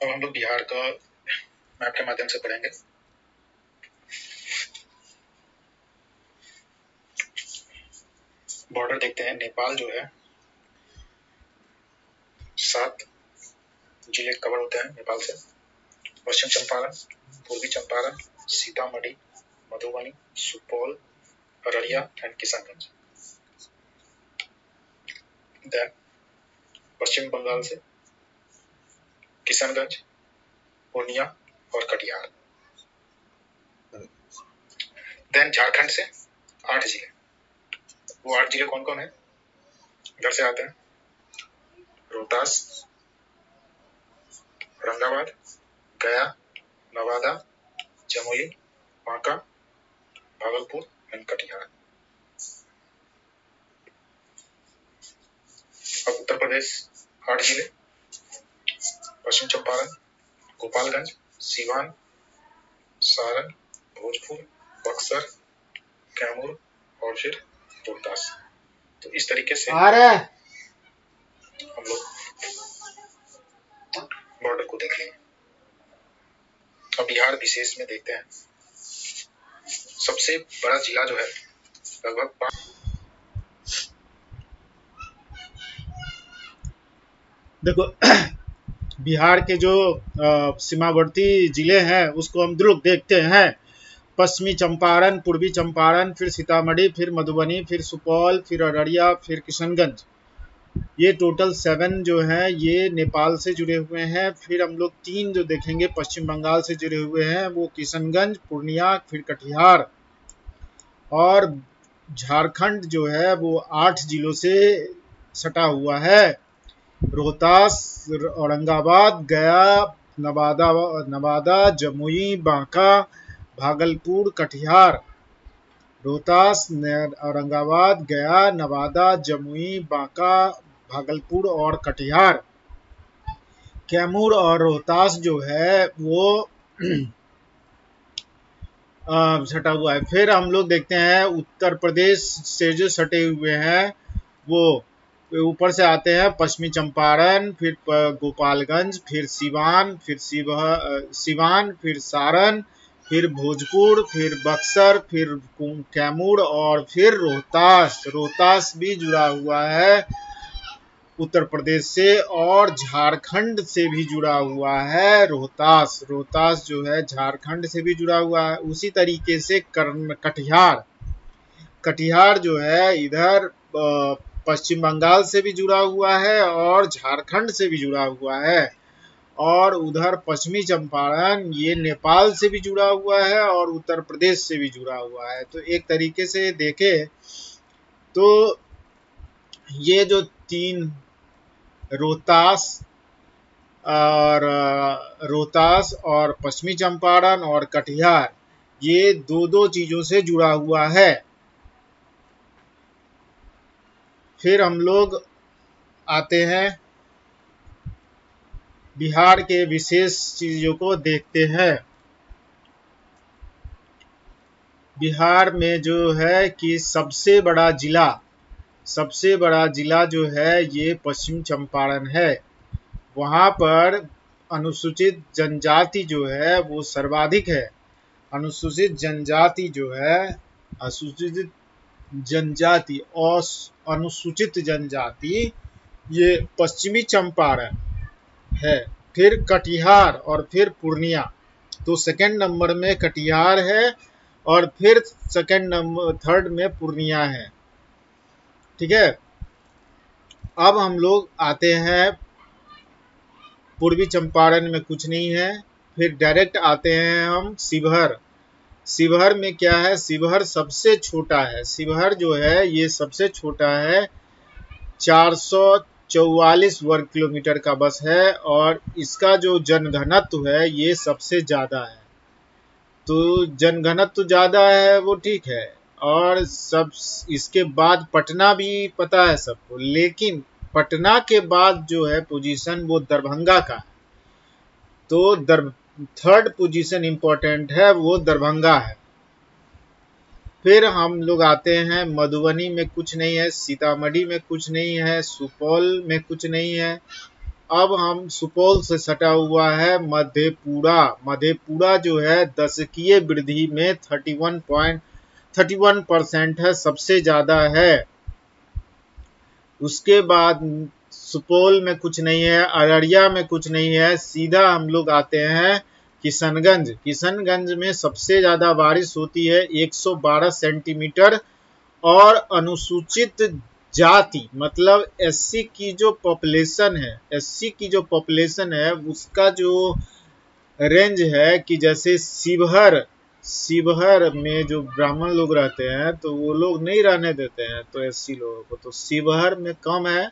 अब हम लोग बिहार का मैप के माध्यम से पढ़ेंगे। बॉर्डर देखते हैं। नेपाल जो है 7 जिले कवर होते हैं नेपाल से। पश्चिम चंपारण, पूर्वी चंपारण, सीतामढ़ी, मधुबनी, सुपौल, अररिया एंड किशनगंज। देन पश्चिम बंगाल से किशनगंज, पूर्णिया और कटिहार। देन झारखंड से 8 जिले। वो 8 जिले कौन कौन है? इधर से आते हैं रोहतास, औरंगाबाद, गया, नवादा, जमुई, बांका, भागलपुर एंड कटिहार। अब उत्तर प्रदेश 8 जिले। पश्चिम चंपारण, गोपालगंज, सीवान, सारण, भोजपुर, बक्सर, कैमूर और फिर रोहतास। तो इस तरीके से हम लोग बॉर्डर को देखेंगे। अब बिहार विशेष में देखते हैं। सबसे बड़ा जिला जो है लगभग देखो बिहार के जो सीमावर्ती जिले हैं उसको हम लोग देखते हैं। पश्चिमी चंपारण, पूर्वी चंपारण, फिर सीतामढ़ी, फिर मधुबनी, फिर सुपौल, फिर अररिया, फिर किशनगंज। ये टोटल 7 जो है ये नेपाल से जुड़े हुए हैं। फिर हम लोग 3 जो देखेंगे पश्चिम बंगाल से जुड़े हुए हैं, वो किशनगंज, पूर्णिया, फिर कटिहार। और झारखंड जो है वो 8 जिलों से सटा हुआ है। रोहतास, औरंगाबाद, गया, नवादा, जमुई, बांका, भागलपुर, कटिहार। रोहतास, औरंगाबाद, गया, नवादा, जमुई, बांका, भागलपुर और कटिहार। कैमूर और रोहतास जो है वो सटा हुआ है। फिर हम लोग देखते हैं उत्तर प्रदेश से जो सटे हुए हैं वो ऊपर से आते हैं पश्चिमी चंपारण, फिर गोपालगंज, फिर सिवान, फिर सिवान, फिर सारण, फिर भोजपुर, फिर बक्सर, फिर कैमूर और फिर रोहतास। रोहतास भी जुड़ा हुआ है उत्तर प्रदेश से और झारखंड से भी जुड़ा हुआ है। रोहतास रोहतास जो है झारखंड से भी जुड़ा हुआ है। उसी तरीके से कटिहार कटिहार जो है इधर पश्चिम बंगाल से भी जुड़ा हुआ है और झारखंड से भी जुड़ा हुआ है। और उधर पश्चिमी चंपारण ये नेपाल से भी जुड़ा हुआ है और उत्तर प्रदेश से भी जुड़ा हुआ है। तो एक तरीके से देखें तो ये जो 3 रोहतास और पश्चिमी चंपारण और कटिहार ये दो चीजों से जुड़ा हुआ है। फिर हम लोग आते हैं बिहार के विशेष चीजों को देखते हैं। बिहार में जो है कि सबसे बड़ा जिला जो है ये पश्चिम चंपारण है। वहाँ पर अनुसूचित जनजाति जो है वो सर्वाधिक है। अनुसूचित जनजाति जो है अनुसूचित जनजाति ये पश्चिमी चंपारण है, फिर कटिहार और फिर पूर्णिया। तो सेकंड नंबर में कटिहार है और फिर थर्ड में पूर्णिया है। ठीक है। अब हम लोग आते हैं पूर्वी चंपारण में कुछ नहीं है। फिर डायरेक्ट आते हैं हम शिवहर। शिवहर में क्या है? शिवहर सबसे छोटा है। शिवहर जो है ये सबसे छोटा है, 444 वर्ग किलोमीटर का बस है और इसका जो जनघनत्व है ये सबसे ज्यादा है। तो जनघनत्व ज्यादा है वो ठीक है। और सब इसके बाद पटना भी पता है सबको, लेकिन पटना के बाद जो है पोजीशन वो दरभंगा का है। तो थर्ड पोजीशन इंपॉर्टेंट है वो दरभंगा है। फिर हम लोग आते हैं मधुबनी में कुछ नहीं है, सीतामढ़ी में कुछ नहीं है, सुपौल में कुछ नहीं है, अब हम सुपौल से सटा हुआ है मधेपुरा। मधेपुरा जो है दशकीय वृद्धि में 31% है, सबसे ज्यादा है। उसके बाद सुपौल में कुछ नहीं है, अररिया में कुछ नहीं है, सीधा हम लोग आते हैं किशनगंज। किशनगंज में सबसे ज्यादा बारिश होती है 112 सेंटीमीटर। और अनुसूचित जाति मतलब एससी की जो पॉपुलेशन है, एससी की जो पॉपुलेशन है उसका जो रेंज है कि जैसे शिवहर में जो ब्राह्मण लोग रहते हैं तो वो लोग नहीं रहने देते हैं तो एससी लोगों को, तो शिवहर में कम है।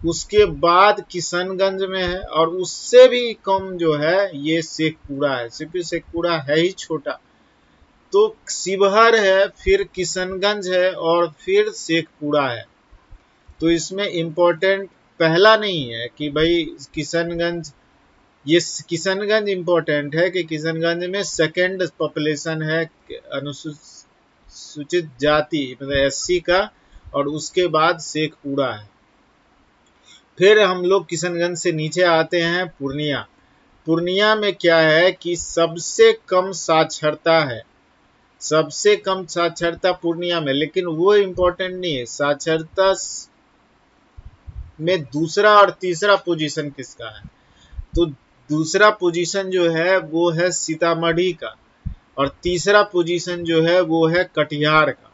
उसके बाद किशनगंज में है और उससे भी कम जो है ये शेखपुरा है, सिर्फ शेखपुरा है ही छोटा। तो शिवहर है, फिर किशनगंज है और फिर शेखपुरा है। तो इसमें इम्पोर्टेंट पहला नहीं है कि भाई किशनगंज, ये किशनगंज इम्पोर्टेंट है कि किशनगंज में सेकंड पॉपुलेशन है अनुसूचित जाति मतलब एससी का, और उसके बाद शेखपुरा है। फिर हम लोग किशनगंज से नीचे आते हैं पूर्णिया। पूर्णिया में क्या है कि सबसे कम साक्षरता है, सबसे कम साक्षरता पूर्णिया में, लेकिन वो इम्पोर्टेंट नहीं है। साक्षरता में दूसरा और तीसरा पोजीशन किसका है, तो दूसरा पोजीशन जो है वो है सीतामढ़ी का और तीसरा पोजीशन जो है वो है कटिहार का।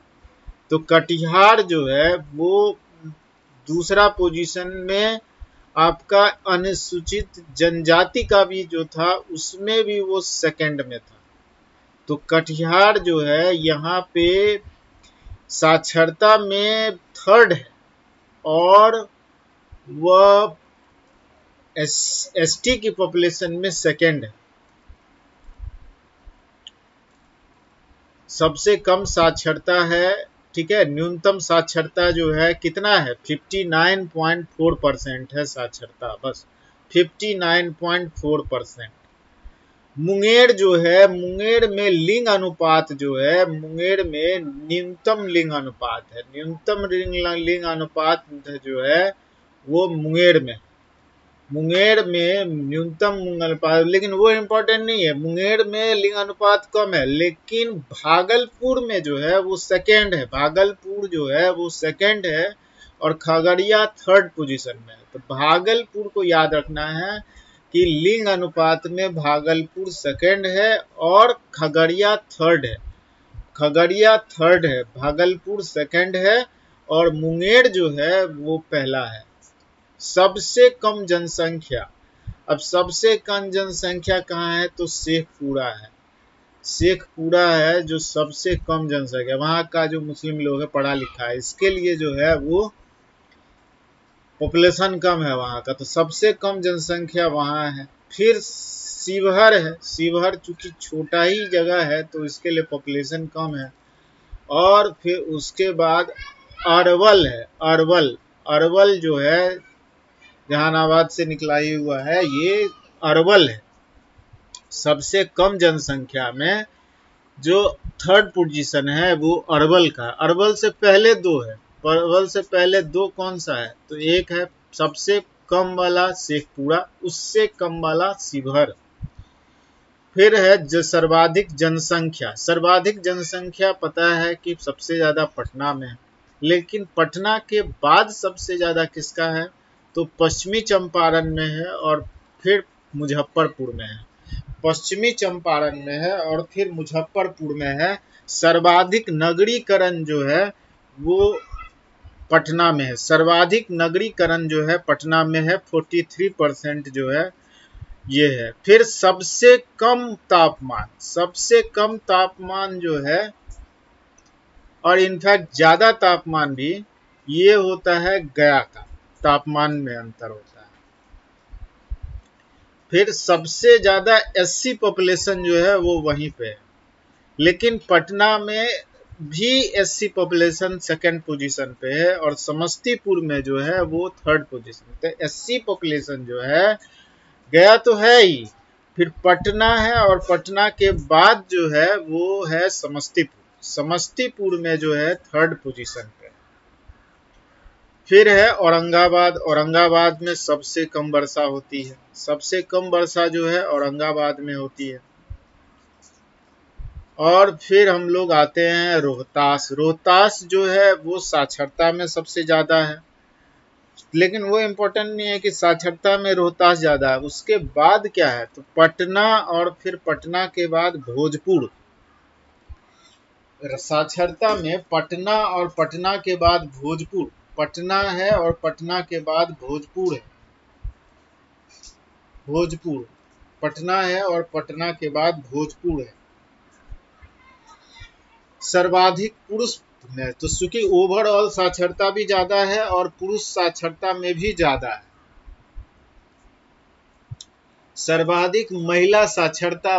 तो कटिहार जो है वो दूसरा पोजीशन में आपका अनुसूचित जनजाति का भी जो था उसमें भी वो सेकंड में था। तो कटिहार जो है यहाँ पे साक्षरता में थर्ड है और वह एसटी की पॉपुलेशन में सेकंड है। सबसे कम साक्षरता है, ठीक है। न्यूनतम साक्षरता जो है कितना है 59.4% है साक्षरता, बस 59.4%। मुंगेर जो है, मुंगेर में लिंग अनुपात जो है, मुंगेर में न्यूनतम लिंग अनुपात है, न्यूनतम लिंग अनुपात जो है वो मुंगेर में, मुंगेर में न्यूनतम लिंग अनुपात, लेकिन वो इम्पोर्टेंट नहीं है। मुंगेर में लिंग अनुपात कम है, लेकिन भागलपुर में जो है वो सेकंड है, भागलपुर जो है वो सेकंड है और खगड़िया थर्ड पोजीशन में है। तो भागलपुर को याद रखना है कि लिंग अनुपात में भागलपुर सेकंड है और खगड़िया थर्ड है, खगड़िया थर्ड है, भागलपुर सेकंड है और मुंगेर जो है वो पहला है। सबसे कम जनसंख्या, अब सबसे कम जनसंख्या कहाँ है तो शेखपुरा है, शेखपुरा है जो सबसे कम जनसंख्या, वहाँ का जो मुस्लिम लोग है पढ़ा लिखा है, इसके लिए जो है वो पॉपुलेशन कम है वहाँ का, तो सबसे कम जनसंख्या वहाँ है। फिर शिवहर है, शिवहर चूंकि छोटा ही जगह है तो इसके लिए पॉपुलेशन कम है। और फिर उसके बाद अरवल है, अरवल, अरवल जो है जहानाबाद से निकला ही हुआ है, ये अरवल है। सबसे कम जनसंख्या में जो थर्ड पोजीशन है वो अरवल का, अरवल से पहले दो है, अरवल से पहले दो कौन सा है तो एक है सबसे कम वाला शेखपुरा, उससे कम वाला शिवहर। फिर है जो सर्वाधिक जनसंख्या, सर्वाधिक जनसंख्या पता है कि सबसे ज्यादा पटना में है, लेकिन पटना के बाद सबसे ज्यादा किसका है तो पश्चिमी चंपारण में है और फिर मुजफ्फरपुर में है, पश्चिमी चंपारण में है और फिर मुजफ्फरपुर में है। सर्वाधिक नगरीकरण जो है वो पटना में है, सर्वाधिक नगरीकरण जो है पटना में है, 43% जो है ये है। फिर सबसे कम तापमान, सबसे कम तापमान जो है और इनफैक्ट ज्यादा तापमान भी ये होता है गया का, तापमान में अंतर होता है। फिर सबसे ज्यादा एससी पॉपुलेशन जो है वो वहीं पे है, लेकिन पटना में भी एससी पॉपुलेशन सेकंड पोजीशन पे है और समस्तीपुर में जो है वो थर्ड पोजीशन पे। एससी पॉपुलेशन जो है गया तो है ही, फिर पटना है और पटना के बाद जो है वो है समस्तीपुर, समस्तीपुर में जो है थर्ड पोजीशन पे। फिर है औरंगाबाद। औरंगाबाद में सबसे कम वर्षा होती है, सबसे कम वर्षा जो है औरंगाबाद में होती है। और फिर हम लोग आते हैं रोहतास। रोहतास जो है वो साक्षरता में सबसे ज्यादा है, लेकिन वो इम्पोर्टेंट नहीं है कि साक्षरता में रोहतास ज्यादा है। उसके बाद क्या है, तो पटना, और फिर पटना के बाद भोजपुर। साक्षरता में पटना और पटना के बाद भोजपुर। पटना है और पटना के बाद भोजपुर है। भोजपुर, पटना है और पटना के बाद भोजपुर है। सर्वाधिक पुरुष में तो चूंकि ओवरऑल साक्षरता भी ज्यादा है और पुरुष साक्षरता में भी ज्यादा है। सर्वाधिक महिला साक्षरता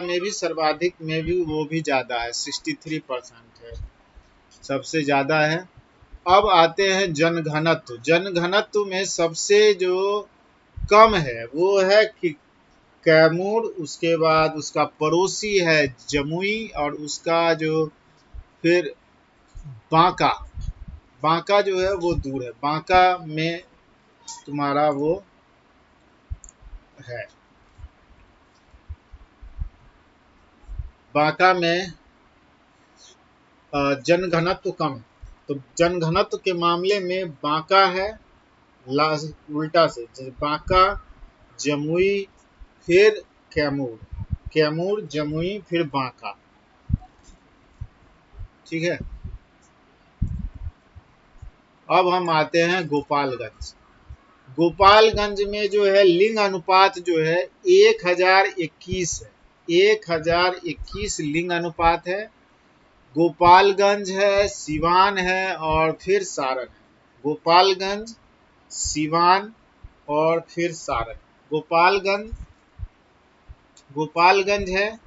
में भी सर्वाधिक में भी वो भी ज्यादा है, 63% है, सबसे ज्यादा है। अब आते हैं जनघनत्व। जनघनत्व में सबसे जो कम है वो है कि कैमूर, उसके बाद उसका पड़ोसी है जमुई, और उसका जो फिर बांका। बांका जो है वो दूर है, बांका में तुम्हारा वो है, बांका में जनघनत्व कम है। तो जनघनत्व के मामले में बांका है उल्टा से, बांका, जमुई, फिर कैमूर, कैमूर जमुई फिर बांका। ठीक है। अब हम आते हैं गोपालगंज। गोपालगंज में जो है लिंग अनुपात जो है 1021 है, 1021 लिंग अनुपात है। गोपालगंज है, सिवान है और फिर सारण है। गोपालगंज, सिवान और फिर सारण। गोपालगंज, गोपालगंज है,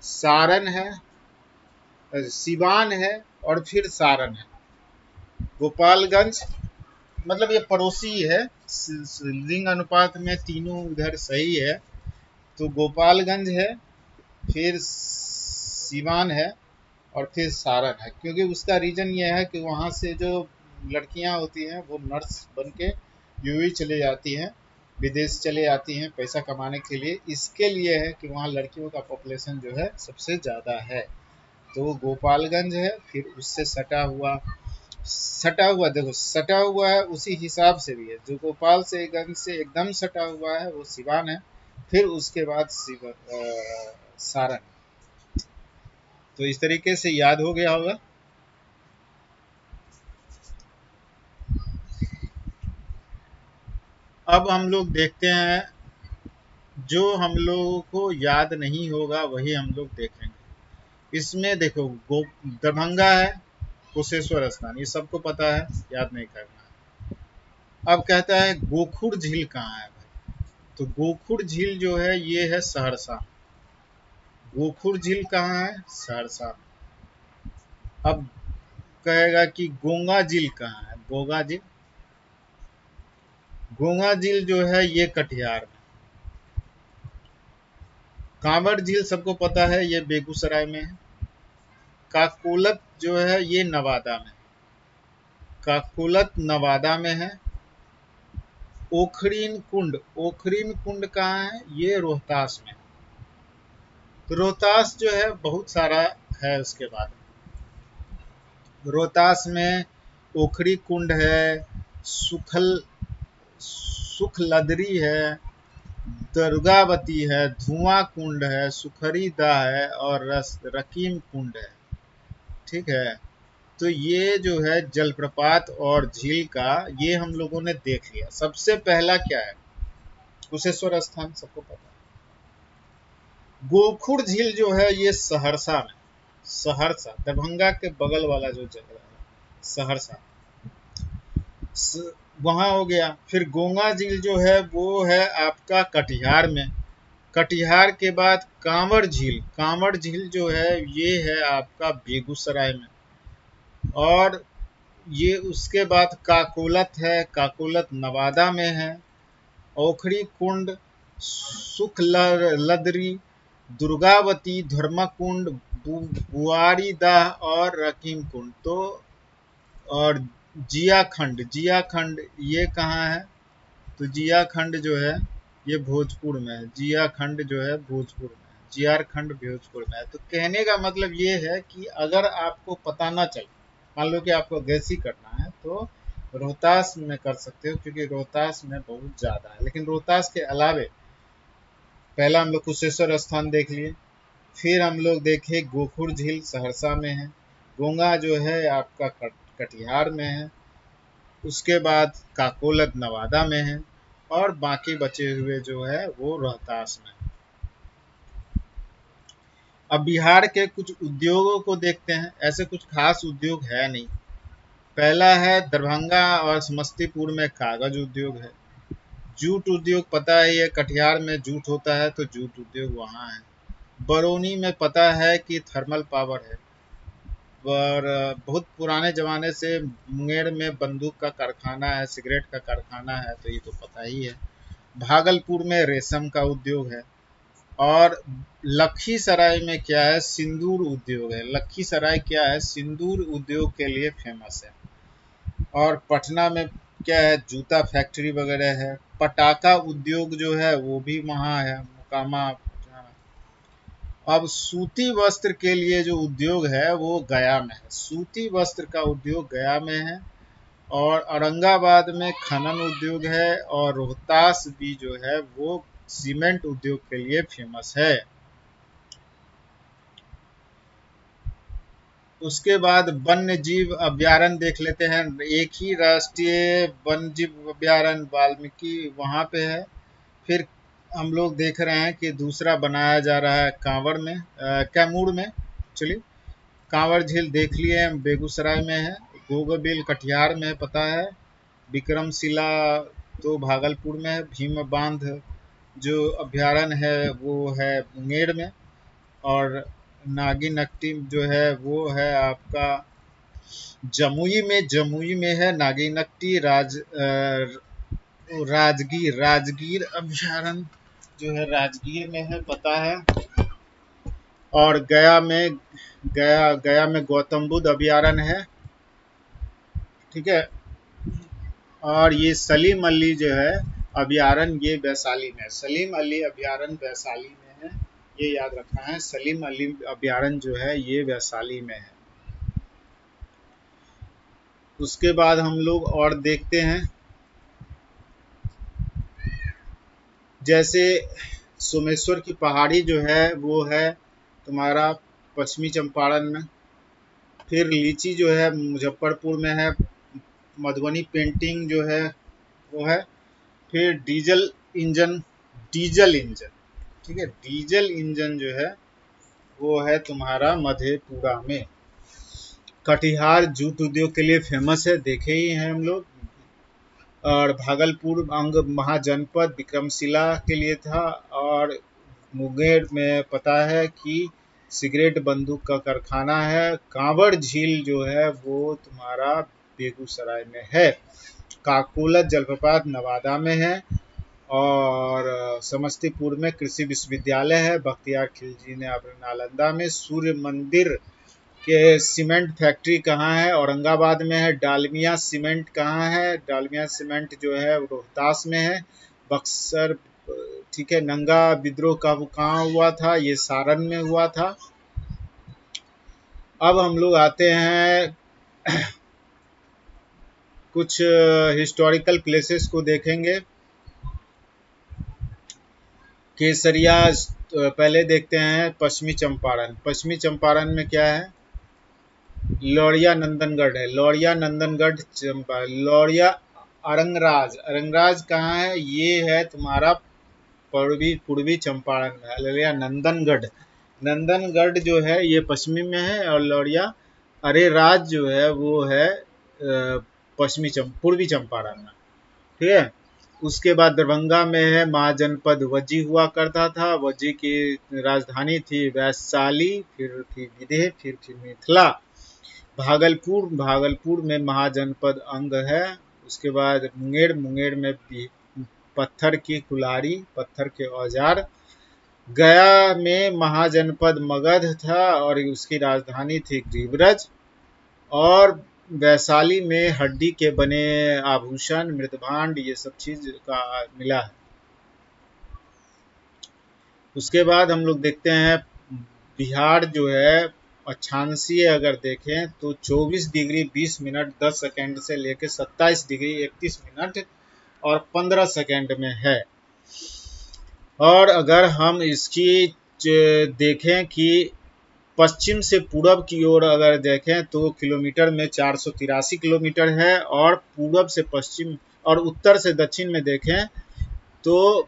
सारण है, सिवान है और फिर सारण है। गोपालगंज मतलब ये पड़ोसी है, लिंग अनुपात में तीनों उधर सही है। तो गोपालगंज है, फिर सिवान है और फिर सारण है, क्योंकि उसका रीजन ये है कि वहाँ से जो लड़कियां होती हैं वो नर्स बन के यूएई चले जाती हैं, विदेश चले जाती हैं पैसा कमाने के लिए। इसके लिए है कि वहाँ लड़कियों का पॉपुलेशन जो है सबसे ज़्यादा है। तो वो गोपालगंज है। फिर उससे सटा हुआ देखो, सटा हुआ है उसी हिसाब से भी है। जो गोपाल से गंज से एकदम सटा हुआ है वो सिवान है, फिर उसके बाद सारण। तो इस तरीके से याद हो गया होगा। अब हम लोग देखते हैं, जो हम लोगों को याद नहीं होगा वही हम लोग देखेंगे। इसमें देखो दरभंगा है, कुशेश्वर स्थान, ये सबको पता है, याद नहीं करना है। अब कहता है गोखुर झील कहाँ है भाई, तो गोखुर झील जो है ये है सहरसा। गोखुर झील कहाँ है, सहरसा। अब कहेगा कि गोंगा झील कहाँ है, गोगा झील, गोंगा झील जो है ये कटिहार में। कांवड़ झील सबको पता है, ये बेगूसराय में है। काकोलत जो है ये नवादा में, काकोलत नवादा में है। ओखरीन कुंड कहाँ है, ये रोहतास में। तो रोहतास जो है बहुत सारा है। उसके बाद रोहतास में ओखरी कुंड है, सुखलदरी है, दुर्गावती है, धुआं कुंड है, सुखरीदह है और रकीम कुंड है। ठीक है। तो ये जो है जलप्रपात और झील का ये हम लोगों ने देख लिया। सबसे पहला क्या है, कुशेश्वर स्थान सबको पता है। गोखुर झील जो है ये सहरसा में, सहरसा दरभंगा के बगल वाला जो जगह है सहरसा, वहां हो गया। फिर गोंगा झील जो है वो है आपका कटिहार में। कटिहार के बाद कांवड़ झील, कांवड़ झील जो है ये है आपका बेगूसराय में। और ये उसके बाद काकोलत है, काकोलत नवादा में है। ओखरी कुंड, सुखलदरी, दुर्गावती, धर्मकुंड, बुआरी दाह और रकीम कुंड। तो और जिया खंड ये कहाँ है? तो जिया खंड जो है ये भोजपुर में है। जिया खंड जो है भोजपुर में है, जियार खंड भोजपुर में है। तो कहने का मतलब ये है कि अगर आपको पता ना चले, मान लो कि आपको गैस ही करना है, तो रोहतास में कर सकते हो, क्योंकि रोहतास में बहुत ज़्यादा है। लेकिन रोहतास के अलावे पहला हम लोग कुशेश्वर स्थान देख लिए, फिर हम लोग देखे गोखुर झील सहरसा में है, गोंगा जो है आपका कटिहार में है, उसके बाद काकोलत नवादा में है, और बाकी बचे हुए जो है वो रोहतास में है। अब बिहार के कुछ उद्योगों को देखते हैं। ऐसे कुछ खास उद्योग है नहीं। पहला है दरभंगा और समस्तीपुर में कागज उद्योग है। जूट उद्योग पता है, ये कटिहार में जूट होता है, तो जूट उद्योग वहाँ है। बरौनी में पता है कि थर्मल पावर है। और बहुत पुराने ज़माने से मुंगेर में बंदूक का कारखाना है, सिगरेट का कारखाना है, तो ये तो पता ही है। भागलपुर में रेशम का उद्योग है। और लखीसराय में क्या है? सिंदूर उद्योग है। लखीसराय क्या है? सिंदूर उद्योग के लिए फेमस है। और पटना में क्या है? जूता फैक्ट्री वगैरह है। पटाखा उद्योग जो है वो भी वहाँ है, मोकामा। अब सूती वस्त्र के लिए जो उद्योग है वो गया में है। सूती वस्त्र का उद्योग गया में है। और औरंगाबाद में खनन उद्योग है। और रोहतास भी जो है वो सीमेंट उद्योग के लिए फेमस है। उसके बाद वन्य जीव अभ्यारण्य देख लेते हैं। एक ही राष्ट्रीय वन्य जीव अभ्यारण्य वाल्मीकि वहाँ पे है। फिर हम लोग देख रहे हैं कि दूसरा बनाया जा रहा है कैमूर में। चलिए, कांवर झील देख लिए, बेगूसराय में है। गोगोबिल कटिहार में पता है। विक्रमशिला तो भागलपुर में है। भीम बांध जो अभ्यारण्य है वो है मुंगेर में। और नागी नकटी जो है वो है आपका जमुई में है। नागी नकटी राजगीर अभ्यारण्य जो है राजगीर में है, पता है। और गया में गौतम बुद्ध अभ्यारण्य है, ठीक है। और ये सलीम अली जो है अभ्यारण्य, ये वैशाली में है। सलीम अली अभ्यारण्य वैशाली में है, ये याद रखना है। सलीम अली अभ्यारण्य जो है ये वैशाली में है। उसके बाद हम लोग और देखते हैं, जैसे सोमेश्वर की पहाड़ी जो है वो है तुम्हारा पश्चिमी चंपारण में। फिर लीची जो है मुजफ्फरपुर में है। मधुबनी पेंटिंग जो है वो है। फिर डीजल इंजन, ठीक है, डीजल इंजन जो है वो है तुम्हारा मधेपुरा में। कटिहार जूट उद्योग के लिए फेमस है, देखे ही हैं हम लोग। और भागलपुर अंग महाजनपद विक्रमशिला के लिए था। और मुंगेर में पता है कि सिगरेट बंदूक का कारखाना है। कांवड़ झील जो है वो तुम्हारा बेगूसराय में है। काकोलत जलप्रपात नवादा में है। और समस्तीपुर में कृषि विश्वविद्यालय है। बख्तियार खिलजी ने अपने नालंदा में। सूर्य मंदिर के सीमेंट फैक्ट्री कहाँ है? औरंगाबाद में है। डालमिया सीमेंट कहाँ है? डालमिया सीमेंट जो है रोहतास में है। बक्सर, ठीक है। नंगा विद्रोह कहाँ हुआ था? ये सारण में हुआ था। अब हम लोग आते हैं कुछ हिस्टोरिकल प्लेसेस को देखेंगे। केसरिया पहले देखते हैं पश्चिमी चंपारण। पश्चिमी चंपारण में क्या है? लौरिया नंदनगढ़ है। लौरिया नंदनगढ़ लौरिया अरंगराज कहाँ है? ये है तुम्हारा पूर्वी चंपारण में। लौरिया नंदनगढ़ जो है ये पश्चिमी में है। और लौरिया अरेराज जो है वो है पूर्वी चंपारण में, ठीक है। उसके बाद दरभंगा में है महाजनपद वज्जी हुआ करता था। वज्जी की राजधानी थी वैशाली, फिर थी विदेह, फिर थी मिथिला। भागलपुर में महाजनपद अंग है। उसके बाद मुंगेर में पत्थर की कुल्हाड़ी, पत्थर के औजार। गया में महाजनपद मगध था और उसकी राजधानी थी ग्रीवरज। और वैशाली में हड्डी के बने आभूषण, मृदभांड, ये सब चीज का मिला है। उसके बाद हम लोग देखते हैं बिहार जो है अक्षांशीय अगर देखें तो 24 डिग्री 20 मिनट 10 सेकंड से लेकर 27 डिग्री 31 मिनट और 15 सेकंड में है। और अगर हम इसकी देखें कि पश्चिम से पूरब की ओर अगर देखें तो किलोमीटर में 483 किलोमीटर है, और पूरब से पश्चिम और उत्तर से दक्षिण में देखें तो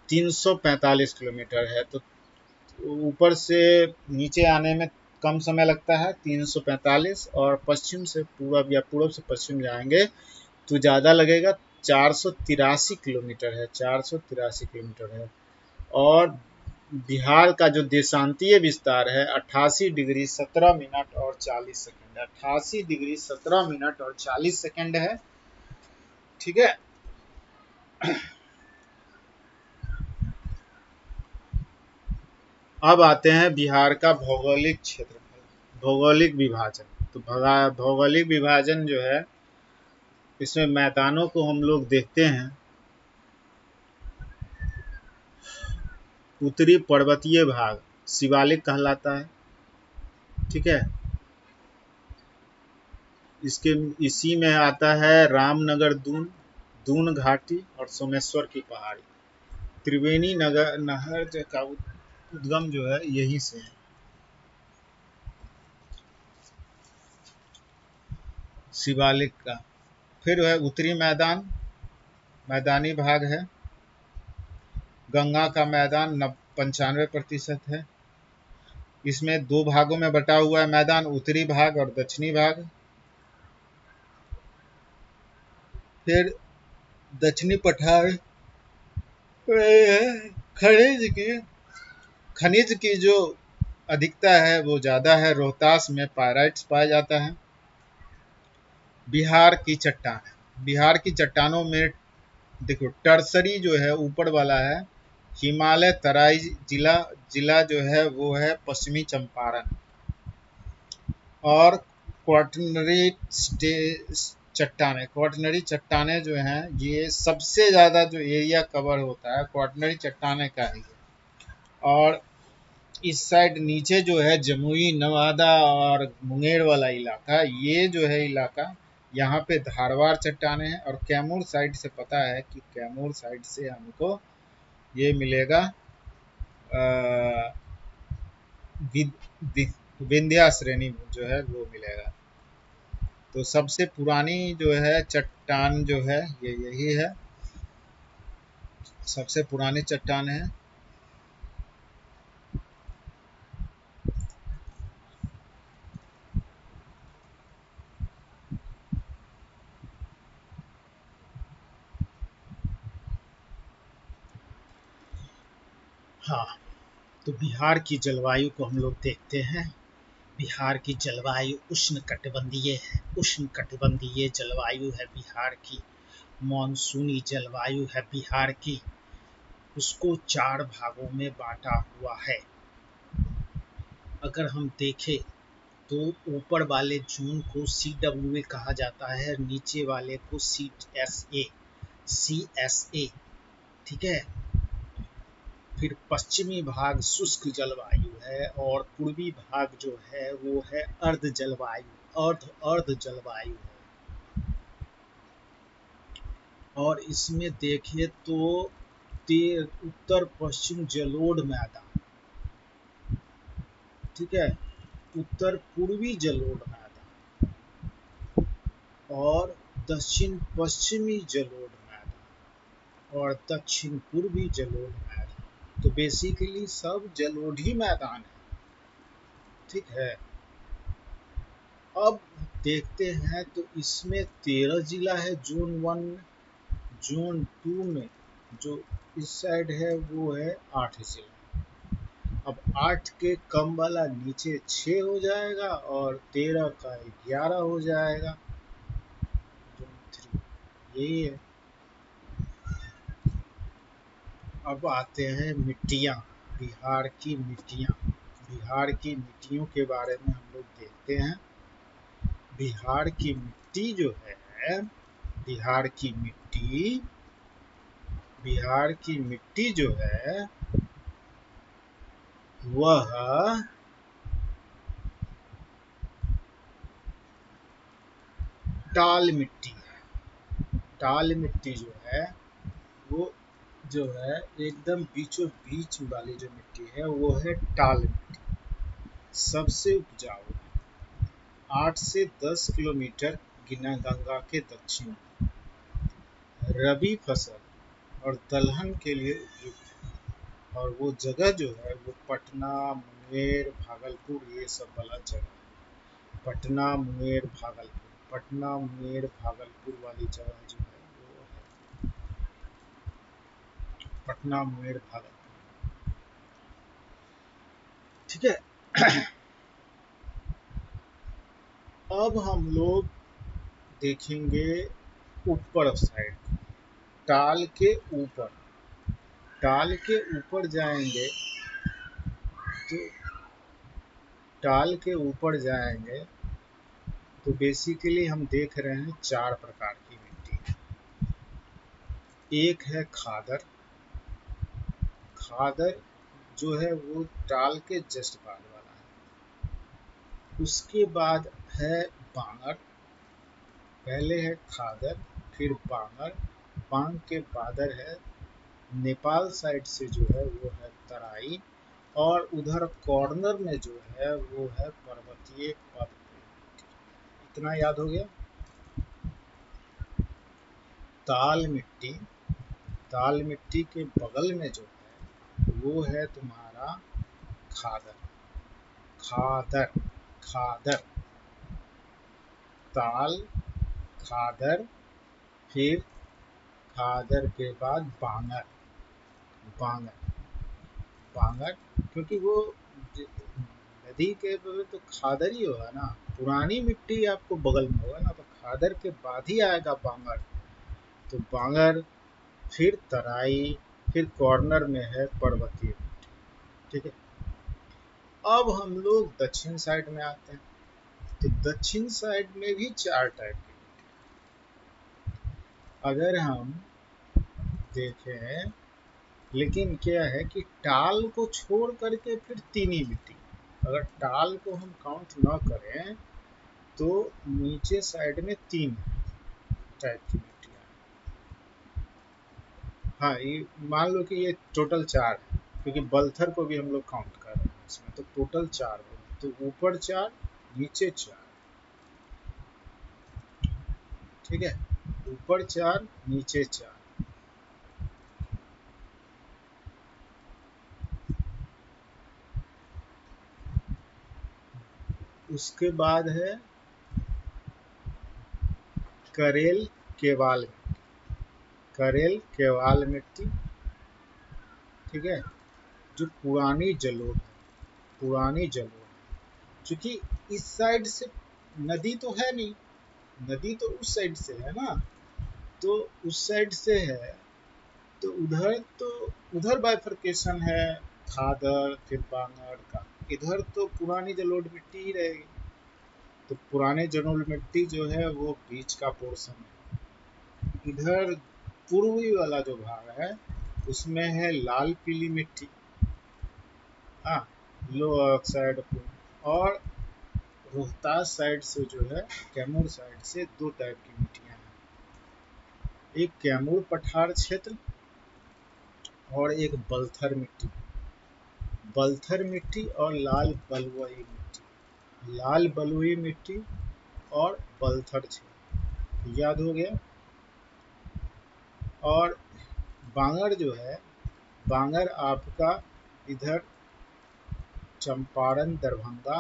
345 किलोमीटर है। तो ऊपर से नीचे आने में कम समय लगता है 345, और पश्चिम से पूरब या पूरब से पश्चिम जाएंगे तो ज़्यादा लगेगा, 483 किलोमीटर है, 483 किलोमीटर है। और बिहार का जो देशांतीय विस्तार है 88 डिग्री 17 मिनट और 40 सेकंड, 88 डिग्री 17 मिनट और 40 सेकंड है। ठीक है। अब आते हैं बिहार का भौगोलिक क्षेत्रफल, भौगोलिक विभाजन। तो भौगोलिक विभाजन जो है इसमें मैदानों को हम लोग देखते हैं। उत्तरी पर्वतीय भाग शिवालिक कहलाता है। ठीक है। इसी में आता है रामनगर दून, दून घाटी और सोमेश्वर की पहाड़ी। त्रिवेणी नहर का उद्गम जो है यहीं से है। शिवालिक का फिर है उत्तरी मैदान, मैदानी भाग है। गंगा का मैदान 95% है। इसमें दो भागों में बटा हुआ है मैदान, उत्तरी भाग और दक्षिणी भाग। फिर दक्षिणी पठार खनिज की जो अधिकता है वो ज़्यादा है। रोहतास में पायराइट्स पाया जाता है। बिहार की चट्टान, बिहार की चट्टानों में देखो टर्सरी जो है ऊपर वाला है हिमालय तराई जिला जो है वो है पश्चिमी चंपारण, और क्वाटरनरी चट्टाने जो हैं ये सबसे ज़्यादा जो एरिया कवर होता है क्वाटरनरी चट्टाने का ही है। और इस साइड नीचे जो है जमुई, नवादा और मुंगेर वाला इलाका, ये जो है इलाका यहाँ पे धारवाड़ चट्टाने हैं। और कैमूर साइड से पता है कि कैमूर साइड से हमको ये मिलेगा विंध्या श्रेणी जो है वो मिलेगा। तो सबसे पुरानी जो है चट्टान जो है ये यही है, सबसे पुरानी चट्टान है। हाँ, तो बिहार की जलवायु को हम लोग देखते हैं। बिहार की जलवायु उष्णकटिबंधीय है, उष्णकटिबंधीय जलवायु है बिहार की। मानसूनी जलवायु है बिहार की। उसको 4 भागों में बांटा हुआ है। अगर हम देखें तो ऊपर वाले जोन को CWA कहा जाता है, नीचे वाले को CSA। ठीक है। फिर पश्चिमी भाग शुष्क जलवायु है, और पूर्वी भाग जो है वो है अर्ध जलवायु है। और इसमें देखिए तो उत्तर पश्चिम जलोढ़ मैदान, ठीक है, उत्तर पूर्वी जलोढ़ मैदान और दक्षिण पश्चिमी जलोढ़ मैदान और दक्षिण पूर्वी जलोढ़ मैदान। तो बेसिकली सब जलोढ़ी मैदान है। ठीक है। अब देखते हैं तो इसमें 13 जिला है जोन 1 में। जोन 2 में जो इस साइड है वो है 8 जिला। अब 8 के कम वाला नीचे 6 हो जाएगा और 13 का 11 हो जाएगा। जोन 3 यही है। अब आते हैं मिट्टियाँ, बिहार की मिट्टियाँ। बिहार की मिट्टियों के बारे में हम लोग देखते हैं। बिहार की मिट्टी जो है, बिहार की मिट्टी, बिहार की मिट्टी जो है वह टाल मिट्टी है। टाल मिट्टी जो है वो जो है एकदम बीचों बीच वाली जो मिट्टी है वो है टाल मिट्टी। सबसे उपजाऊ, 8 से 10 किलोमीटर गिना गंगा के दक्षिण, रबी फसल और दलहन के लिए उपयुक्त है। और वो जगह जो है वो पटना, मुंगेर, भागलपुर, ये सब वाला जगह है। पटना, मुंगेर, भागलपुर, पटना, मुंगेर, भागलपुर वाली जगह जो है वो है पटना, मुंगेर, भागलपुर। ठीक है। अब हम लोग देखेंगे ऊपर साइड, टाल के ऊपर, टाल के ऊपर जाएंगे तो टाल के ऊपर जाएंगे तो बेसिकली हम देख रहे हैं 4 प्रकार की मिट्टी। एक है खादर, खादर जो है वो टाल के जस्ट बाद वाला है। उसके बाद है बांगर, पहले है खादर फिर बांगर, बांग के बादर है नेपाल साइड से जो है वो है तराई, और उधर कॉर्नर में जो है वो है पर्वतीय पद। इतना याद हो गया। ताल मिट्टी, ताल मिट्टी के बगल में जो है वो है तुम्हारा खादर, खादर, खादर, ताल, खादर, फिर खादर के बाद बांगर, बांगर, बांगर, क्योंकि वो नदी के बगल तो खादर ही होगा ना, पुरानी मिट्टी आपको बगल में होगा ना, तो खादर के बाद ही आएगा बांगर। तो बांगर, फिर तराई, फिर कॉर्नर में है पर्वतीय मिट्टी। ठीक है। अब हम लोग दक्षिण साइड में आते हैं, तो दक्षिण साइड में भी 4 टाइप की मिट्टी अगर हम देखें, लेकिन क्या है कि टाल को छोड़ करके फिर 3 ही मिट्टी, अगर टाल को हम काउंट ना करें तो नीचे साइड में 3 टाइप की मिट्टियाँ। हाँ, ये मान लो कि ये टोटल 4 है, क्योंकि बल्थर को भी हम लोग काउंट कर रहे हैं इसमें, तो टोटल 4 हो। तो ऊपर 4, नीचे 4। ठीक है, ऊपर 4, नीचे 4। उसके बाद है करेल केवाल मिट्टी, करेल केवाल मिट्टी। ठीक है, जो पुरानी जलोढ़ है, पुरानी जलोढ़ है, क्योंकि इस साइड से नदी तो है नहीं, नदी तो उस साइड से है ना, तो उस साइड से है, तो उधर तो उधर बाइफर्केशन है खादर फिर बांगर का, इधर तो पुरानी जलोढ़ मिट्टी ही रहेगी। तो पुराने जलोढ़ मिट्टी जो है वो बीच का पोर्शन है। इधर पूर्वी वाला जो भाग है उसमें है लाल पीली मिट्टी, हाँ, लो ऑक्साइड, और रोहतास साइड से जो है, कैमूर साइड से 2 टाइप की मिट्टियाँ हैं, एक कैमूर पठार क्षेत्र और एक बलथर मिट्टी, बलथर मिट्टी और लाल बलुई मिट्टी, लाल बलुई मिट्टी और बलथर क्षेत्र, याद हो गया। और बांगर जो है, बांगर आपका इधर चंपारण, दरभंगा,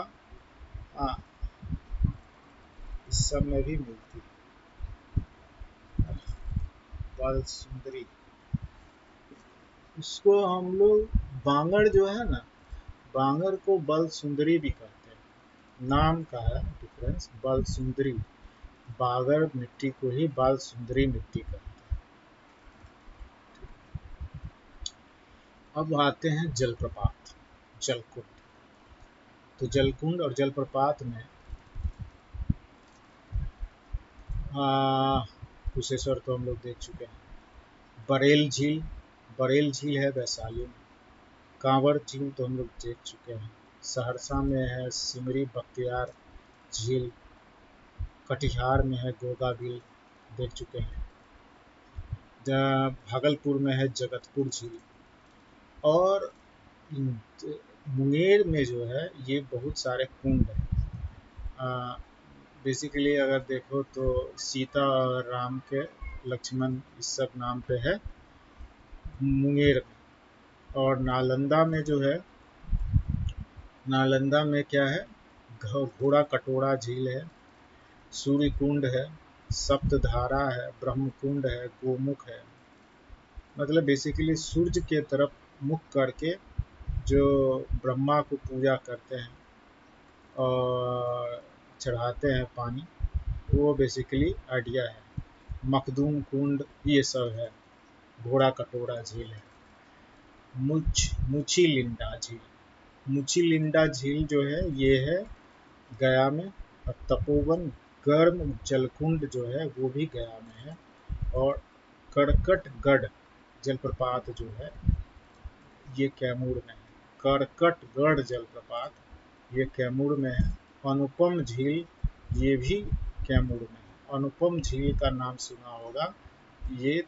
इस सब में भी मिलती है। बल सुंदरी, इसको हम लोग बांगर जो है ना, बांगर को बल सुंदरी भी कहते हैं, नाम का है डिफरेंस। बल सुंदरी, बागर मिट्टी को ही बाल सुंदरी मिट्टी कहते हैं। अब आते हैं जलप्रपात, जलकुंड। तो जलकुंड और जलप्रपात में, जलकुंड, जलकुंड, जलकुंड, जलकुंड, जलकुंड, जलकुंड, जलकुंड, जलकुंड, जलकुंड, जलकुंड, जलकुंड, जलकुंड, जलकुंड, जलकुंड, जलकुंड, जलकुंड, जलकुंड, कुशेश्वर तो हम लोग देख चुके हैं। बरेल झील है वैशाली में। कांवड़ झील तो हम लोग देख चुके हैं। सहरसा में है सिमरी बख्तियार झील। कटिहार में है गोगा झील, देख चुके हैं। भागलपुर में है जगतपुर झील। और मुंगेर में जो है ये बहुत सारे कुंड हैं। बेसिकली अगर देखो तो सीता और राम के, लक्ष्मण, इस सब नाम पे है मुंगेर में। और नालंदा में जो है, नालंदा में क्या है, घोड़ा कटोरा झील है, सूर्य कुंड है, सप्तधारा है, ब्रह्मकुंड है, गोमुख है। मतलब बेसिकली सूर्य के तरफ मुख करके जो ब्रह्मा को पूजा करते हैं और चढ़ाते हैं पानी, वो बेसिकली आइडिया है। मखदूम कुंड ये सब है। घोड़ा कटोरा झील है। मुची लिंडा झील जो है ये है गया में। और तपोवन गर्म जलकुंड जो है वो भी गया में है। और करकटगढ़ जलप्रपात जो है ये कैमूर में है। करकटगढ़ जलप्रपात ये कैमूर में है। अनुपम झील ये भी कैमूर में है। अनुपम झील का नाम सुना होगा, ये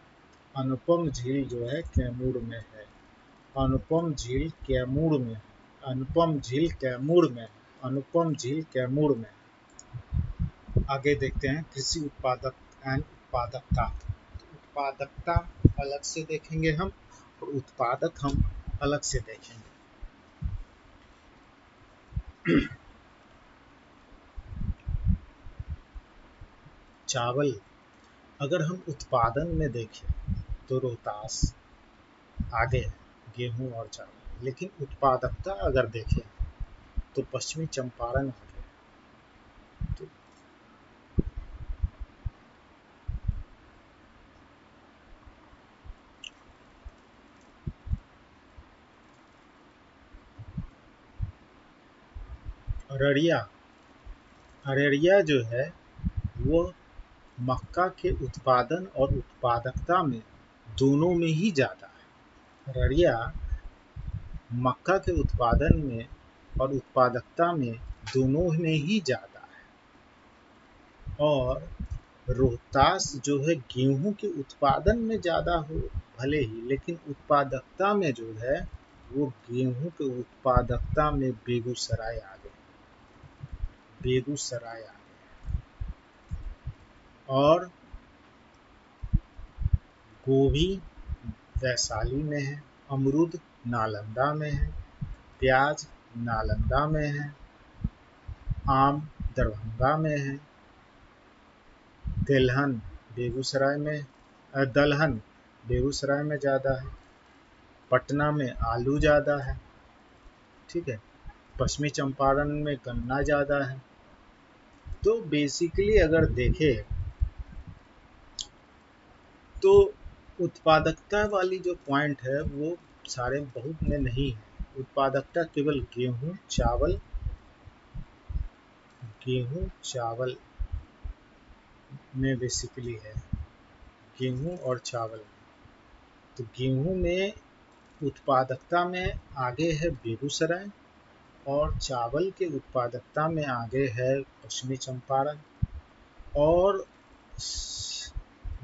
अनुपम झील जो है कैमूर में है। अनुपम झील कैमूर में है। अनुपम झील कैमूर में है। अनुपम झील कैमूर में है। आगे देखते हैं कृषि उत्पादक एंड उत्पादकता। उत्पादकता अलग से देखेंगे हम, और उत्पादक हम अलग से देखेंगे। चावल, अगर हम उत्पादन में देखें तो रोहतास आगे है, गेहूं और चावल। लेकिन उत्पादकता अगर देखें तो पश्चिमी चंपारण आगे है। तो अररिया जो है वो मक्का के उत्पादन और उत्पादकता में दोनों में ही ज़्यादा है। अररिया मक्का के उत्पादन में और उत्पादकता में दोनों में ही ज़्यादा है। और रोहतास जो है गेहूं के उत्पादन में ज़्यादा हो भले ही, लेकिन उत्पादकता में जो है वो गेहूं के उत्पादकता में बेगूसराय आगे। बेगूसराय आगे। और गोभी वैशाली में है। अमरूद नालंदा में है। प्याज नालंदा में है। आम दरभंगा में है। दलहन बेगूसराय में ज़्यादा है। पटना में आलू ज़्यादा है। ठीक है। पश्चिमी चंपारण में गन्ना ज़्यादा है। तो बेसिकली अगर देखें तो उत्पादकता वाली जो पॉइंट है वो सारे बहुत में नहीं है। उत्पादकता केवल गेहूं चावल में बेसिकली है। गेहूं और चावल। तो गेहूं में उत्पादकता में आगे है बेगूसराय, और चावल के उत्पादकता में आगे है पश्चिमी चंपारण। और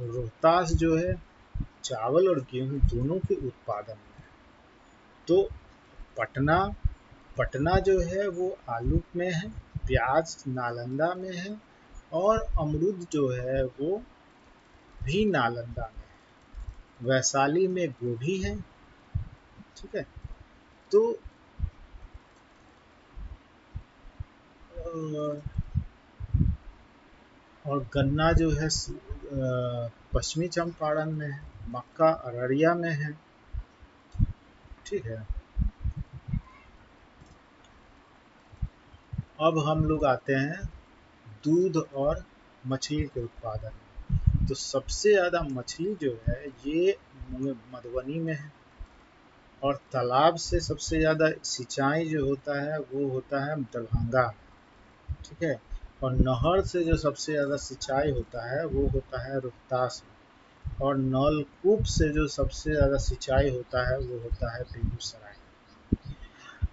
रोहतास जो है चावल और गेहूं दोनों के उत्पादन में है। तो पटना जो है वो आलू में है। प्याज नालंदा में है। और अमरूद जो है वो भी नालंदा में है। वैशाली में गोभी है। ठीक है। तो और गन्ना जो है पश्चिमी चंपारण में है। मक्का अररिया में है। ठीक है। अब हम लोग आते हैं दूध और मछली के उत्पादन में। तो सबसे ज़्यादा मछली जो है ये मधुबनी में है। और तालाब से सबसे ज़्यादा सिंचाई जो होता है वो होता है दरभंगा। ठीक है। और नहर से जो सबसे ज़्यादा सिंचाई होता है वो होता है रोहतास में। और नलकूप से जो सबसे ज़्यादा सिंचाई होता है वो होता है बेगूसराय।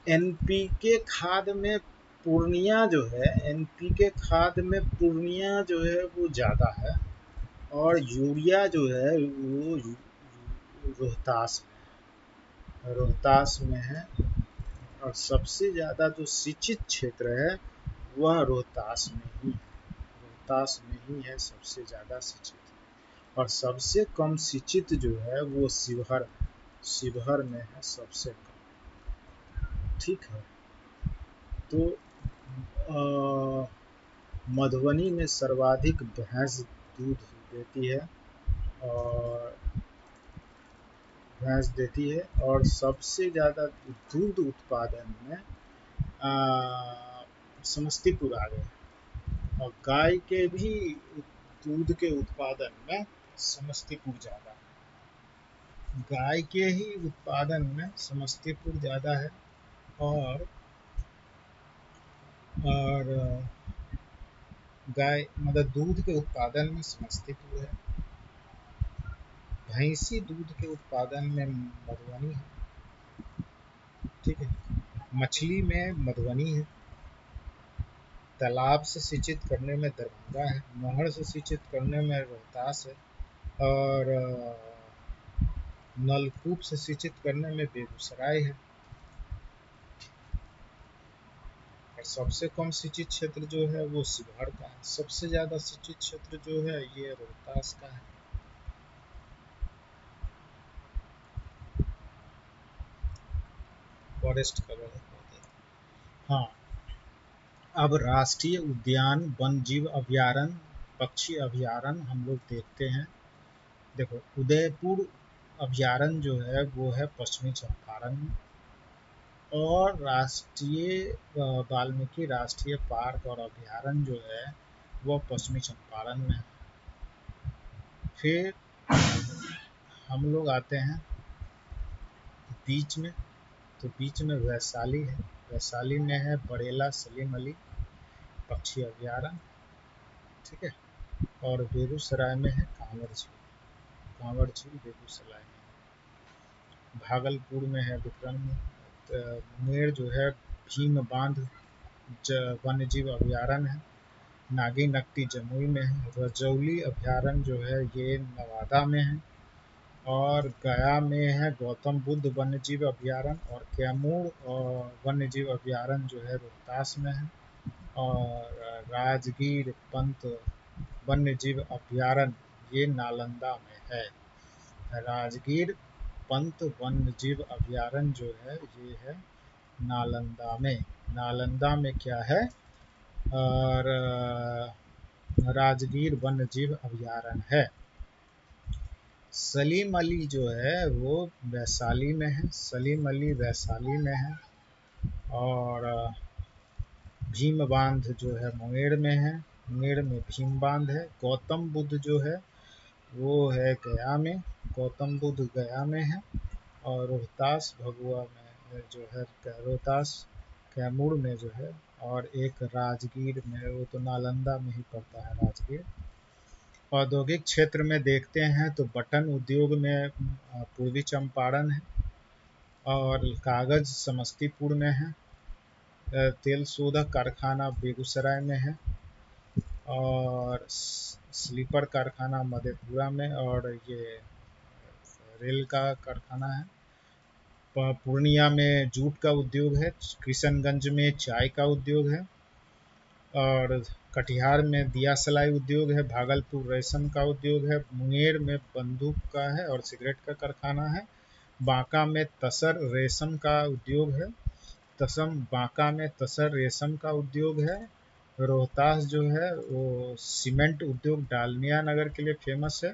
एनपीके खाद में पूर्णिया जो है, एनपीके खाद में पूर्णिया जो है वो ज़्यादा है, और यूरिया जो है वो रोहतास में, रोहतास में है। और सबसे ज़्यादा जो सिंचित क्षेत्र है वह रोहतास में ही है, रोहतास में ही है सबसे ज़्यादा सिंचित। और सबसे कम सिंचित जो है वो शिवहर में, शिवहर में है सबसे कम। ठीक है। तो मधुबनी में सर्वाधिक भैंस दूध देती है, और भैंस देती है, और सबसे ज़्यादा दूध उत्पादन में समस्तीपुर आ गया। और गाय के भी दूध के उत्पादन में समस्तीपुर ज़्यादा है, गाय के ही उत्पादन में समस्तीपुर ज़्यादा है। और गाय मतलब दूध के उत्पादन में समस्तीपुर है, भैंसी दूध के उत्पादन में मधुबनी है। ठीक है। मछली में मधुबनी है, तालाब से सिंचित करने में दरभंगा है, नहर से सिंचित करने में रोहतास है, और नलकूप से सिंचित करने में बेगूसराय है। और सबसे कम सिंचित क्षेत्र जो है वो शिवहर का है। सबसे ज़्यादा सिंचित क्षेत्र जो है ये रोहतास का है। फॉरेस्ट कवर है। हाँ, अब राष्ट्रीय उद्यान, वन जीव अभयारण्य, पक्षी अभयारण्य हम लोग देखते हैं। देखो, उदयपुर अभयारण्य जो है वो है पश्चिमी चंपारण में, और राष्ट्रीय वाल्मीकि राष्ट्रीय पार्क और अभयारण्य जो है वो पश्चिमी चंपारण में है। फिर हम लोग आते हैं बीच में, तो बीच में वैशाली है, वैशाली में है बरेला सलीम अली पक्षी अभयारण्य। ठीक है। और बेगूसराय में है कांवड़ झील, कांवड़ झील बेगूसराय में। भागलपुर में है विक्रम मुंगेर जो है भीम बांध वन्य जीव अभयारण्य है। नागी नकटी जमुई में है। रजौली अभयारण्य जो है ये नवादा में है। और गया में है गौतम बुद्ध वन्य जीव अभयारण्य, और कैमूर वन्य जीव अभयारण्य जो है रोहतास में है। और राजगीर पंत वन्य जीव अभयारण्य ये नालंदा में है। राजगीर पंत वन्य जीव अभयारण्य जो है ये है नालंदा में। नालंदा में क्या है? और राजगीर वन्य जीव अभयारण्य है। सलीम अली जो है वो वैशाली में है, सलीम अली वैशाली में है। और भीम बांध जो है मुंगेर में है, मुंगेर में भीम बांध है। गौतम बुद्ध जो है वो है गया में, गौतम बुद्ध गया में है। और रोहतास भगुआ में जो है, रोहतास कैमूर में जो है, और एक राजगीर में, वो तो नालंदा में ही पड़ता है राजगीर। औद्योगिक क्षेत्र में देखते हैं तो बटन उद्योग में पूर्वी चंपारण है, और कागज समस्तीपुर में है। तेल शोधक कारखाना बेगूसराय में है, और स्लीपर कारखाना मधेपुरा में, और ये रेल का कारखाना है। पूर्णिया में जूट का उद्योग है, किशनगंज में चाय का उद्योग है, और कटिहार में दिया सलाई उद्योग है, भागलपुर रेशम का उद्योग है, मुंगेर में बंदूक का है और सिगरेट का कारखाना है, बांका में तसर रेशम का उद्योग है, बांका में तसर रेशम का उद्योग है। रोहतास जो है वो सीमेंट उद्योग डालमिया नगर के लिए फेमस है।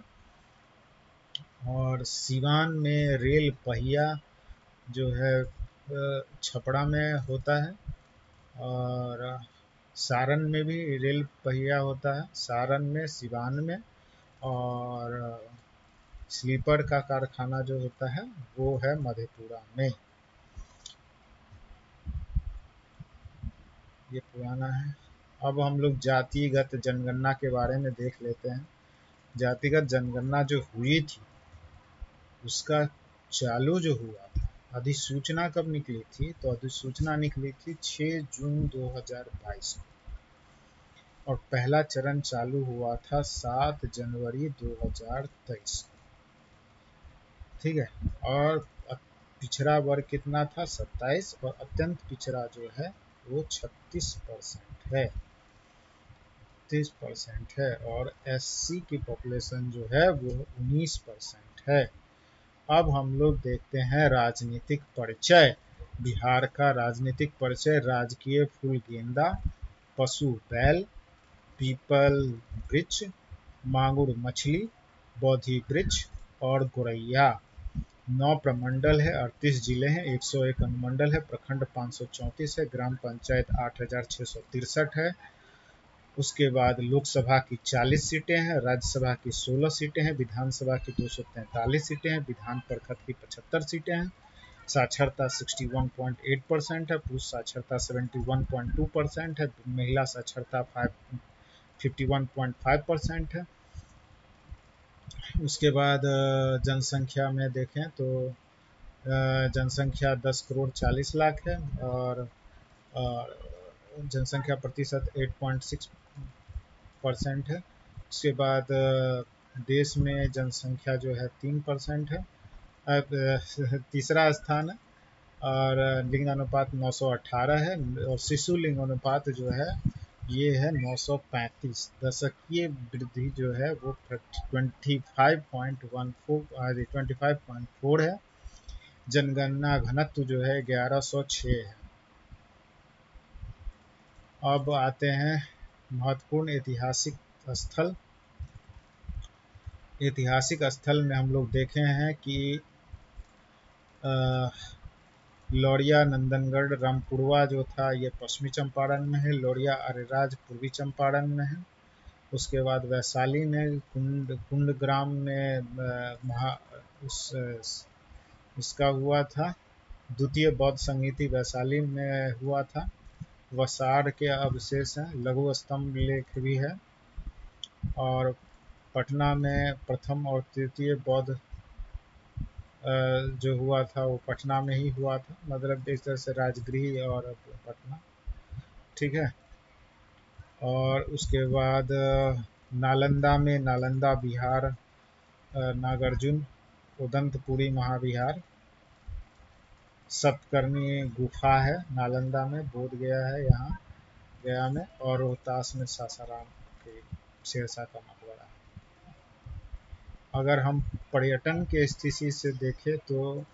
और सिवान में रेल पहिया जो है छपरा में होता है। और सारण में भी रेल पहिया होता है, सारण में, सिवान में। और स्लीपर का कारखाना जो होता है वो है मधेपुरा में। ये पुराना है। अब हम लोग जातिगत जनगणना के बारे में देख लेते हैं। जातिगत जनगणना जो हुई थी उसका चालू जो हुआ था, अधिसूचना कब निकली थी? तो अधिसूचना निकली थी 6 जून 2022 को, और पहला चरण चालू हुआ था 7 जनवरी 2023। ठीक है। और पिछड़ा वर्ग कितना था? 27, और अत्यंत पिछड़ा जो है वो 36% है, 30% है, और एससी की पॉपुलेशन जो है वो 19% है। अब हम लोग देखते हैं राजनीतिक परिचय। बिहार का राजनीतिक परिचय: राजकीय फूल गेंदा, पशु बैल, पीपल वृक्ष, मांगुर मछली, बोधि वृक्ष और गोरैया। 9 प्रमंडल है, 38 जिले हैं, 101 अनुमंडल है, प्रखंड 534 है, ग्राम पंचायत 8663 है। उसके बाद लोकसभा की 40 सीटें हैं, राज्यसभा की 16 सीटें हैं, विधानसभा की 243 सीटें हैं, विधान परिषद की 75 सीटें हैं। साक्षरता 61.8% है, पुरुष साक्षरता 71.2% है, महिला साक्षरता 51.5% है। उसके बाद जनसंख्या में देखें तो जनसंख्या 10 करोड़ 40 लाख है, और जनसंख्या प्रतिशत 8.6% है। उसके बाद देश में जनसंख्या जो है 3% है, तीसरा स्थान है, और लिंग अनुपात 918 है, और शिशु लिंग अनुपात जो है ये है 935। दशकीय वृद्धि जो है वो 25.4 है। जनगणना घनत्व जो है 1106 है। अब आते हैं महत्वपूर्ण ऐतिहासिक स्थल। ऐतिहासिक स्थल में हम लोग देखे हैं कि लौरिया नंदनगढ़ रामपुरवा जो था ये पश्चिमी चंपारण में है, लौरिया अरेराज पूर्वी चंपारण में है। उसके बाद वैशाली में कुंडग्राम में इसका हुआ था, द्वितीय बौद्ध संगीति वैशाली में हुआ था। वसाड़ के अवशेष हैं, लघु स्तंभ लेख भी है, और पटना में प्रथम और तृतीय बौद्ध जो हुआ था वो पटना में ही हुआ था, मतलब एक तरह से राजगृह और पटना। ठीक है। और उसके बाद नालंदा में नालंदा विहार, नागार्जुन उदंतपुरी महाविहार, सतकर्णी गुफा है नालंदा में, बोध गया है यहाँ गया में, और रोहतास में सासाराम के शेरशाह का मकबरा है। अगर हम पर्यटन के स्थिति से देखें तो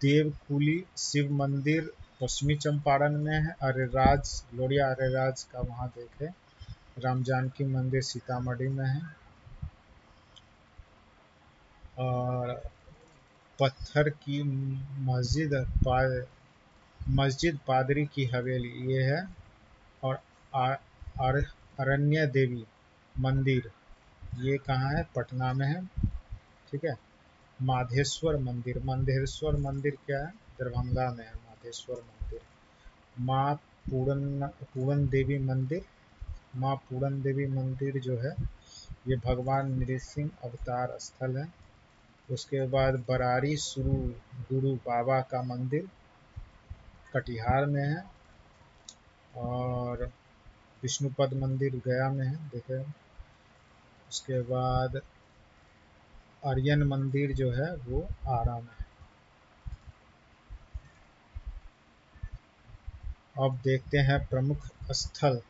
देवकुली शिव मंदिर पश्चिमी चंपारण में है, अरेराज लोरिया अरेराज का वहाँ देखें, राम जानकी मंदिर सीतामढ़ी में है, और पत्थर की मस्जिद पादरी की हवेली ये है, और अरण्य देवी मंदिर ये कहाँ है? पटना में है। ठीक है। माधेश्वर मंदिर क्या है? दरभंगा में है माधेश्वर मंदिर। माँ पूरन देवी मंदिर, माँ पूरन देवी मंदिर जो है ये भगवान नृसिंह अवतार स्थल है। उसके बाद बरारी सुरु गुरु बाबा का मंदिर कटिहार में है, और विष्णुपद मंदिर गया में है देखे। उसके बाद आर्यन मंदिर जो है वो आरा में है। अब देखते हैं प्रमुख स्थल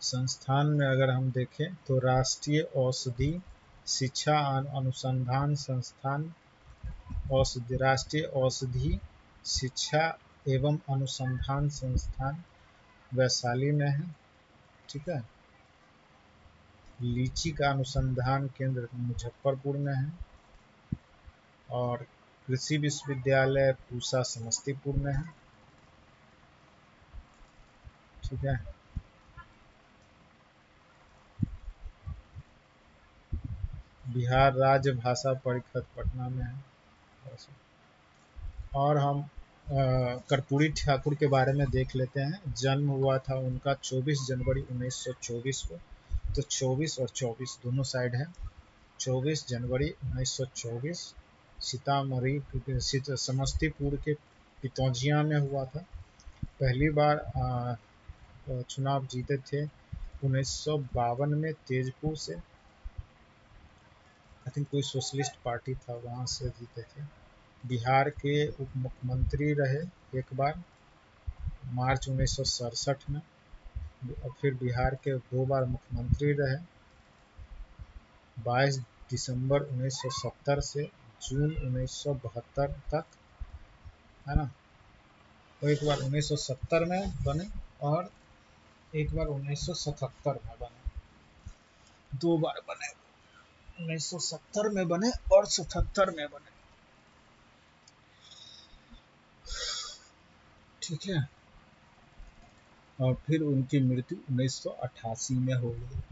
संस्थान में अगर हम देखें तो राष्ट्रीय औषधि शिक्षा अनुसंधान संस्थान, राष्ट्रीय औषधि शिक्षा एवं अनुसंधान संस्थान वैशाली में है। ठीक है। लीची का अनुसंधान केंद्र मुजफ्फरपुर में है, और कृषि विश्वविद्यालय पूसा समस्तीपुर में है। ठीक है। बिहार राज्य भाषा परिषद पटना में है। और हम कर्पूरी ठाकुर के बारे में देख लेते हैं। जन्म हुआ था उनका 24 जनवरी 1924 को। तो 24 और 24 दोनों साइड है। 24 जनवरी 1924 सीतामढ़ी समस्तीपुर के पितौजिया में हुआ था। पहली बार चुनाव जीते थे 1952 में तेजपुर से। आई थिंक कोई सोशलिस्ट पार्टी था, वहाँ से जीते थे। बिहार के उप मुख्यमंत्री रहे एक बार मार्च 1967 में, और फिर बिहार के 2 बार मुख्यमंत्री रहे 22 दिसंबर 1970 से जून 1972 तक, है ना। तो एक बार 1970 में बने और एक बार 1977 में बने, 2 बार बने। 1970 में बने और 77 में बने, ठीक है। और फिर उनकी मृत्यु 1988 में हो गई।